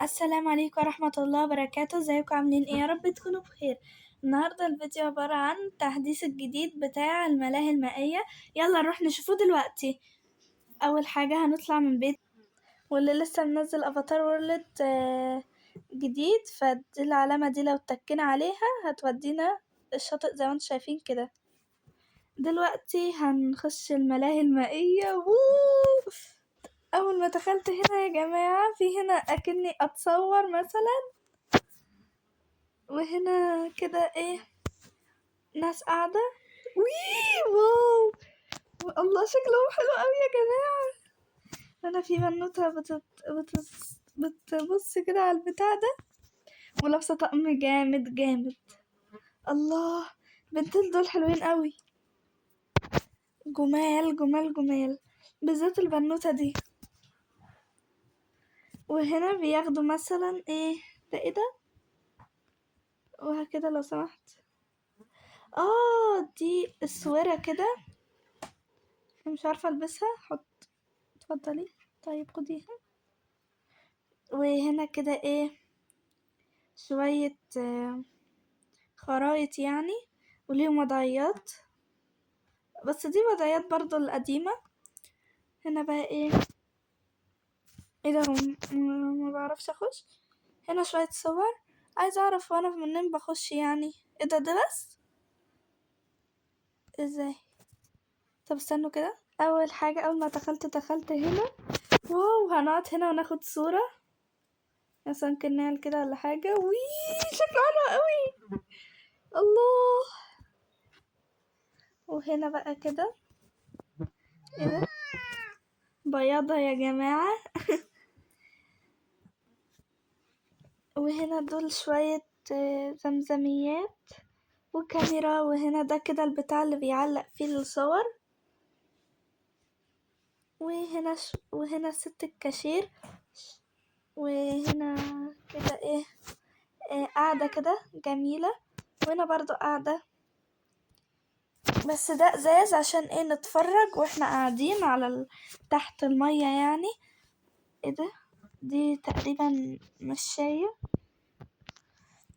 السلام عليكم ورحمة الله وبركاته. ازيكم عاملين ايه؟ يا رب تكونوا بخير. النهاردة الفيديو عبارة عن تحديث الجديد بتاع الملاهي المائية. يلا نروح نشوفه دلوقتي. اول حاجة هنطلع من بيت واللي لسه منزل افاتار وورلد جديد، فدي العلامة دي لو اتكينا عليها هتودينا الشاطئ زي ما انتم شايفين كده. دلوقتي هنخش الملاهي المائية. اول ما دخلت هنا يا جماعة، في هنا اكني اتصور مثلا، وهنا كده ايه، ناس قاعدة. واو، الله شكلهم حلو قوي يا جماعة. هنا في بنوتة بتبص كده على البتاع ده، ولابسة طقم جامد جامد. الله، بنتين دول حلوين قوي، جمال جمال جمال، بالذات البنوتة دي. وهنا بياخدوا مثلا ايه ده، ايه ده، وهكذا لو سمحت. دي السويرة كده، مش عارفة البسها، حط، اتفضلي. طيب خديها. وهنا كده ايه، شوية خرايط يعني، وليهم وضعيات، بس دي وضعيات برضو القديمة. هنا بقى ايه ده، ما بعرفش اخش. هنا شوية صور، عايزة اعرف وانا منين بخش يعني. ايه ده بس ازاي؟ طب استنوا كده. اول حاجة، اول ما دخلت هنا، واو، هنقعد هنا وناخد صورة مثلا كنال كده ولا حاجة. شكله حلو قوي، الله. وهنا بقى كده، ايه ده، بياضة يا جماعة. وهنا دول شوية زمزميات وكاميرا. وهنا ده كده البتاع اللي بيعلق فيه الصور. وهنا ست الكاشير. وهنا كده ايه، قاعدة كده جميلة. وهنا برضو قاعدة، بس ده ازاز عشان ايه، نتفرج واحنا قاعدين على تحت المية يعني. ايه ده، دي تقريبا مشاية.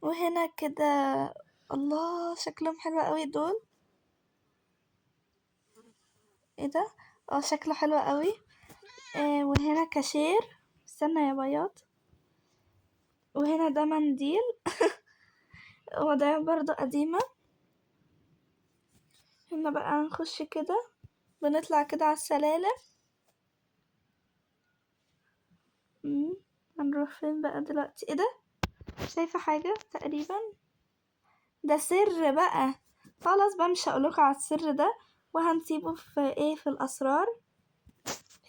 وهنا كده، الله شكلهم حلو قوي دول. ايه ده، شكله حلو قوي. وهنا كاشير، استنى يا بياض. وهنا ده منديل. وده برضو قديمة. هنا بقى هنخش كده، بنطلع كده على السلالم. هنروح فين بقى دلوقتي؟ ايه ده، شايفة حاجة تقريبا، ده سر بقى. خلاص بقى مش هقولك على السر ده، وهنسيبه في ايه، في الاسرار.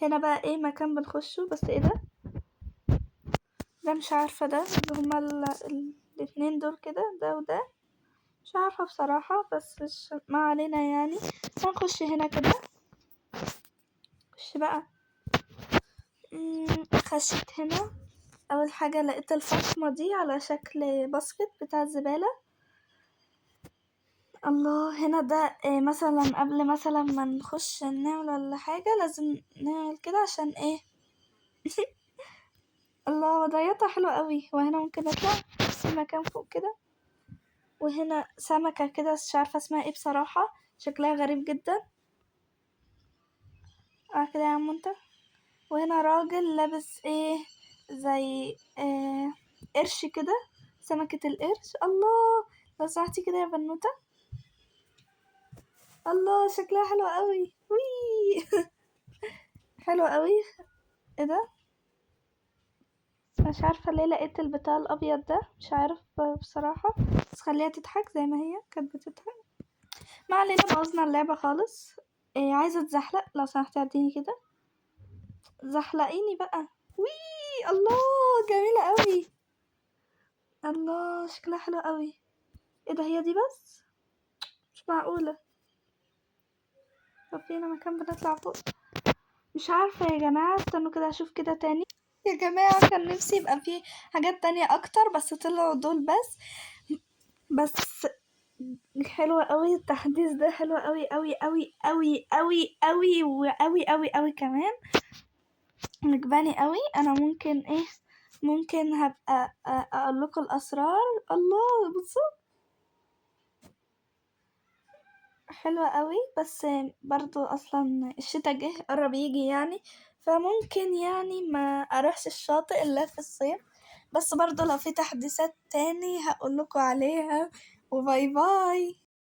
هنا بقى ايه مكان بنخشه، بس ايه ده مش عارفة ده، هما الاتنين دول كده، ده وده، مش عارفة بصراحة، بس مش ما علينا يعني. هنخش هنا كده، خش بقى. خشيت هنا، اول حاجة لقيت الفخمة دي على شكل باسكت بتاع الزبالة. الله، هنا ده مثلا قبل مثلا ما نخش نعمل ولا حاجة لازم نعمل كده عشان ايه. الله، وضعيتها حلوة قوي. وهنا ممكن نطلع في مكان فوق كده. وهنا سمكة كده مش عارفة اسمها ايه بصراحة، شكلها غريب جدا. كده يا عم انت. وهنا راجل لابس ايه، زي قرش كده، سمكة القرش. الله، لو سمحتي كده يا بنوتة. الله شكلها حلو قوي، حلو قوي. ايه ده، مش عارفة ليه لقيت البتاع الابيض ده، مش عارف بصراحة، بس خليها تضحك زي ما هي كانت بتضحك. ما علينا، بوظنا اللعبة خالص. عايزة اتزحلق، لو سمحتي اديني كده، زحلقيني بقى. الله، جميلة قوي. الله شكلها حلو قوي. ايه ده، هي دي بس، مش معقولة. طب فينا مكان بنطلع فوق؟ مش عارفة يا جماعة، استنوا كده اشوف كده تاني. يا جماعة كان نفسي يبقى فيه حاجات تانية اكتر، بس طلعوا دول بس حلوة قوي. التحديث ده حلو قوي قوي قوي قوي قوي قوي وقوي قوي قوي كمان، عجباني قوي. انا ممكن ايه ممكن هبقى اقول لكم الاسرار. الله بصوا حلوة قوي، بس برضو اصلا الشتا جه قرب يجي يعني، فممكن يعني ما اروحش الشاطئ الا في الصيف. بس برضو لو في تحديثات تاني هقول لكم عليها. وباي باي.